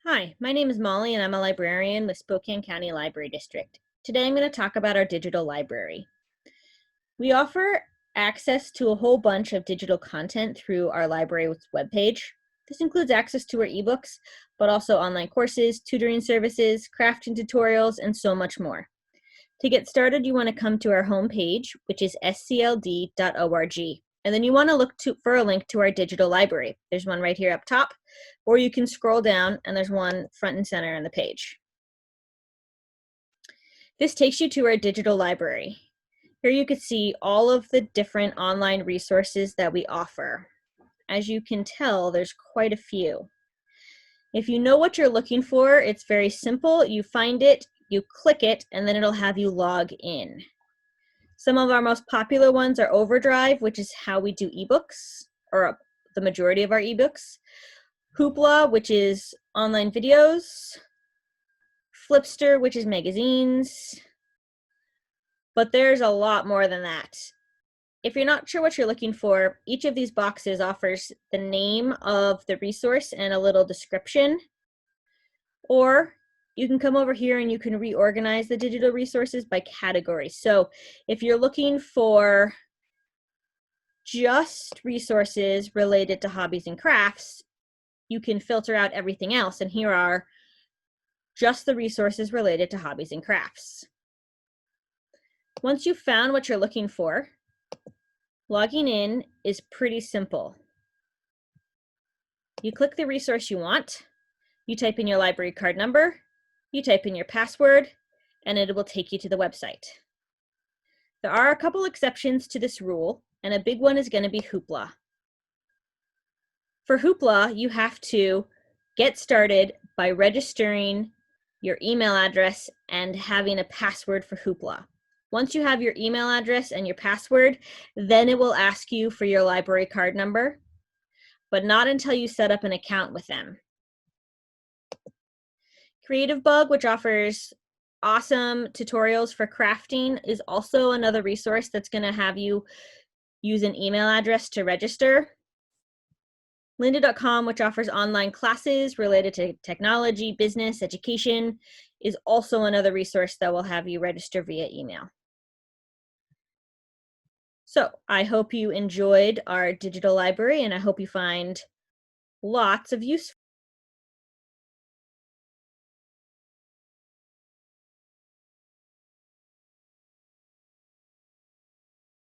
Hi, my name is Molly and I'm a librarian with Spokane County Library District. Today I'm going to talk about our digital library. We offer access to a whole bunch of digital content through our library's webpage. This includes access to our ebooks, but also online courses, tutoring services, crafting tutorials, and so much more. To get started, you want to come to our homepage, which is scld.org. And then you want to look for a link to our digital library. There's one right here up top, or you can scroll down and there's one front and center on the page. This takes you to our digital library. Here you can see all of the different online resources that we offer. As you can tell, there's quite a few. If you know what you're looking for, it's very simple. You find it, you click it, and then it'll have you log in. Some of our most popular ones are Overdrive, which is how we do ebooks, or the majority of our ebooks. Hoopla, which is online videos. Flipster, which is magazines. But there's a lot more than that. If you're not sure what you're looking for, each of these boxes offers the name of the resource and a little description. Or you can come over here and you can reorganize the digital resources by category. So if you're looking for just resources related to hobbies and crafts, you can filter out everything else. And here are just the resources related to hobbies and crafts. Once you've found what you're looking for, logging in is pretty simple. You click the resource you want, you type in your library card number, you type in your password, and it will take you to the website. There are a couple exceptions to this rule, and a big one is going to be Hoopla. For Hoopla, you have to get started by registering your email address and having a password for Hoopla. Once you have your email address and your password, then it will ask you for your library card number, but not until you set up an account with them. Creative Bug, which offers awesome tutorials for crafting, is also another resource that's going to have you use an email address to register. Lynda.com, which offers online classes related to technology, business, education, is also another resource that will have you register via email. So I hope you enjoyed our digital library and I hope you find lots of use